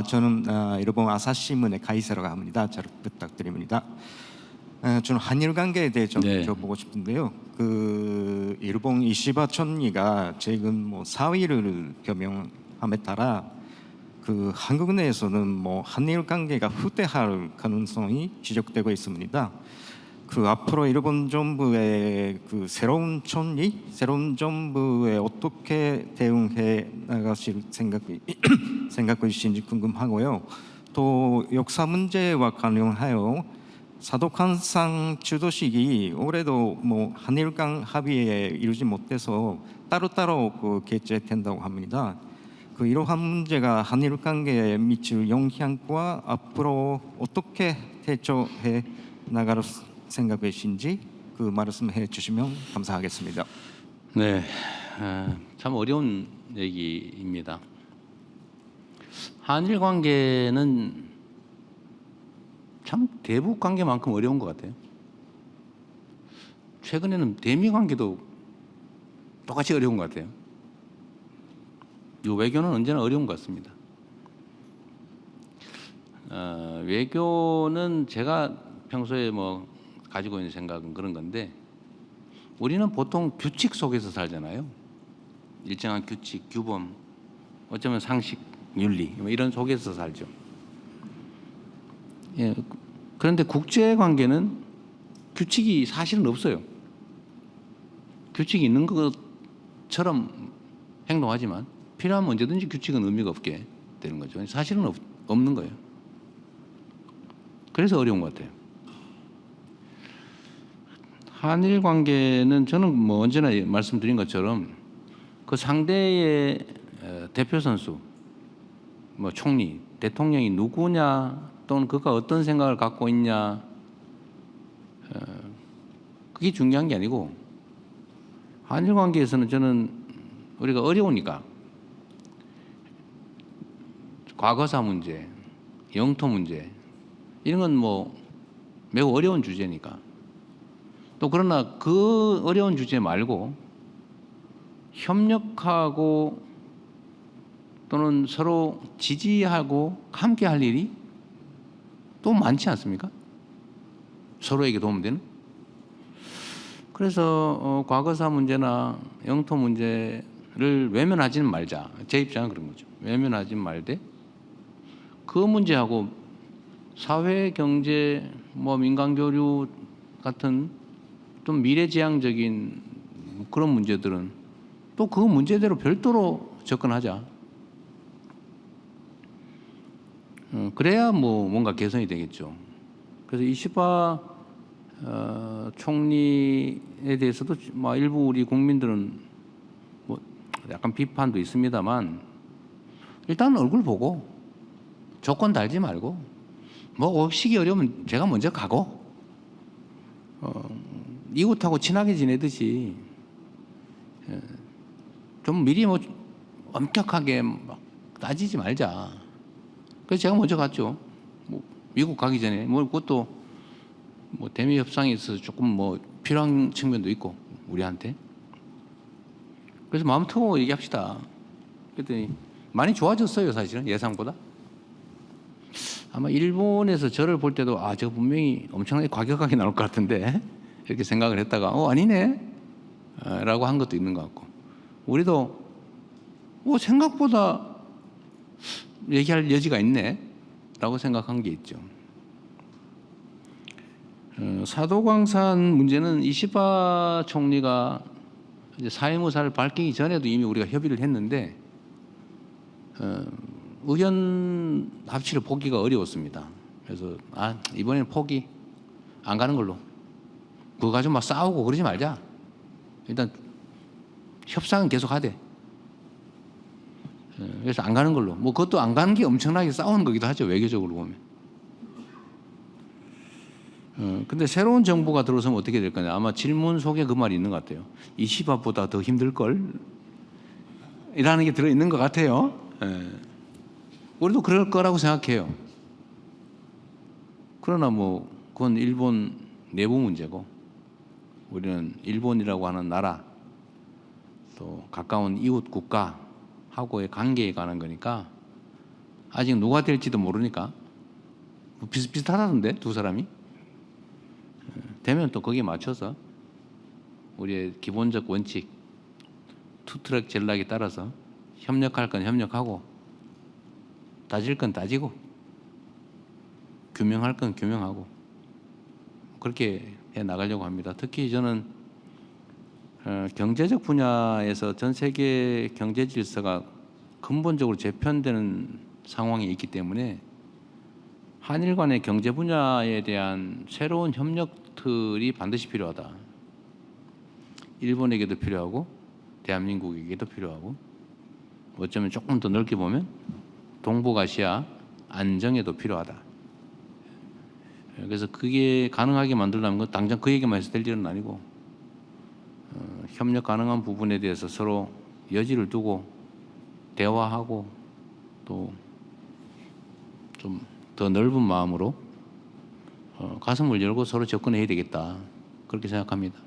저는 일본 아사히신문의 가이세라고 합니다. 잘 부탁드립니다. 저는 한일 관계에 대해 좀 여쭤보고 싶은데요. 그 일본 이시바 총리가 최근 사의를 표명함에 따라 그 한국 내에서는 한일 관계가 후퇴할 가능성이 지적되고 있습니다. 그 앞으로 일본 정부의 그 새로운 정부에 어떻게 대응해 나가실 생각이신지 궁금하고요. 또 역사 문제와 관련하여 사도관상 주도식이 올해도 한일 간 합의에 이르지 못해서 따로따로 개최된다고 합니다. 그 이러한 문제가 한일 관계에 미칠 영향과 앞으로 어떻게 대처해 나갈 생각이신지 그 말씀해 주시면 감사하겠습니다. 네, 참 어려운 얘기입니다. 한일 관계는 참 대북 관계만큼 어려운 것 같아요. 최근에는 대미 관계도 똑같이 어려운 것 같아요. 이 외교는 언제나 어려운 것 같습니다. 외교는 제가 평소에 가지고 있는 생각은 그런 건데, 우리는 보통 규칙 속에서 살잖아요. 일정한 규칙, 규범, 어쩌면 상식, 윤리 이런 속에서 살죠. 예, 그런데 국제 관계는 규칙이 사실은 없어요. 규칙이 있는 것처럼 행동하지만 필요하면 언제든지 규칙은 의미가 없게 되는 거죠. 사실은 없는 거예요. 그래서 어려운 것 같아요. 한일 관계는 저는 언제나 말씀드린 것처럼 그 상대의 대표 선수, 총리, 대통령이 누구냐 또는 그가 어떤 생각을 갖고 있냐, 그게 중요한 게 아니고, 한일 관계에서는 저는 우리가 어려우니까 과거사 문제, 영토 문제 이런 건 매우 어려운 주제니까, 또 그러나 그 어려운 주제 말고 협력하고 또는 서로 지지하고 함께 할 일이 또 많지 않습니까? 서로에게 도움되는. 그래서 과거사 문제나 영토 문제를 외면하지는 말자. 제 입장은 그런 거죠. 외면하지 말되 그 문제하고 사회, 경제, 민간 교류 같은 좀 미래지향적인 그런 문제들은 또 그 문제대로 별도로 접근하자. 그래야 뭔가 개선이 되겠죠. 그래서 이시바 총리에 대해서도 일부 우리 국민들은 약간 비판도 있습니다만, 일단 얼굴 보고 조건 달지 말고 오시기 어려우면 제가 먼저 가고 이웃하고 친하게 지내듯이 좀 미리 엄격하게 따지지 말자. 그래서 제가 먼저 갔죠. 미국 가기 전에 그것도 대미 협상에 있어서 조금 필요한 측면도 있고 우리한테. 그래서 마음 터고 얘기합시다. 그랬더니 많이 좋아졌어요. 사실은 예상보다. 아마 일본에서 저를 볼 때도 저 분명히 엄청나게 과격하게 나올 것 같은데 이렇게 생각을 했다가 아니네 라고 한 것도 있는 것 같고, 우리도 생각보다 얘기할 여지가 있네 라고 생각한 게 있죠. 사도광산 문제는 이시바 총리가 이제 사회무사를 밝히기 전에도 이미 우리가 협의를 했는데 의견 합치를 보기가 어려웠습니다. 그래서 이번에는 포기, 안 가는 걸로. 그거 가지고 싸우고 그러지 말자. 일단 협상은 계속 하되. 그래서 안 가는 걸로. 그것도 안 가는 게 엄청나게 싸우는 거기도 하죠, 외교적으로 보면. 근데 새로운 정부가 들어서면 어떻게 될 거냐. 아마 질문 속에 그 말이 있는 것 같아요. 이시바보다 더 힘들걸? 이라는 게 들어있는 것 같아요. 우리도 그럴 거라고 생각해요. 그러나 그건 일본 내부 문제고, 우리는 일본이라고 하는 나라, 또 가까운 이웃 국가하고의 관계에 관한 거니까 아직 누가 될지도 모르니까 뭐 비슷비슷하다던데 두 사람이. 되면 또 거기에 맞춰서 우리의 기본적 원칙 투트랙 전략에 따라서 협력할 건 협력하고 따질 건 따지고 규명할 건 규명하고 그렇게 해 나가려고 합니다. 특히 저는 경제적 분야에서 전 세계 경제 질서가 근본적으로 재편되는 상황이 있기 때문에 한일 간의 경제 분야에 대한 새로운 협력들이 반드시 필요하다. 일본에게도 필요하고 대한민국에게도 필요하고 어쩌면 조금 더 넓게 보면 동북아시아 안정에도 필요하다. 그래서 그게 가능하게 만들려면 건 당장 그 얘기만 해서 될 일은 아니고 협력 가능한 부분에 대해서 서로 여지를 두고 대화하고 또 좀 더 넓은 마음으로 가슴을 열고 서로 접근해야 되겠다. 그렇게 생각합니다.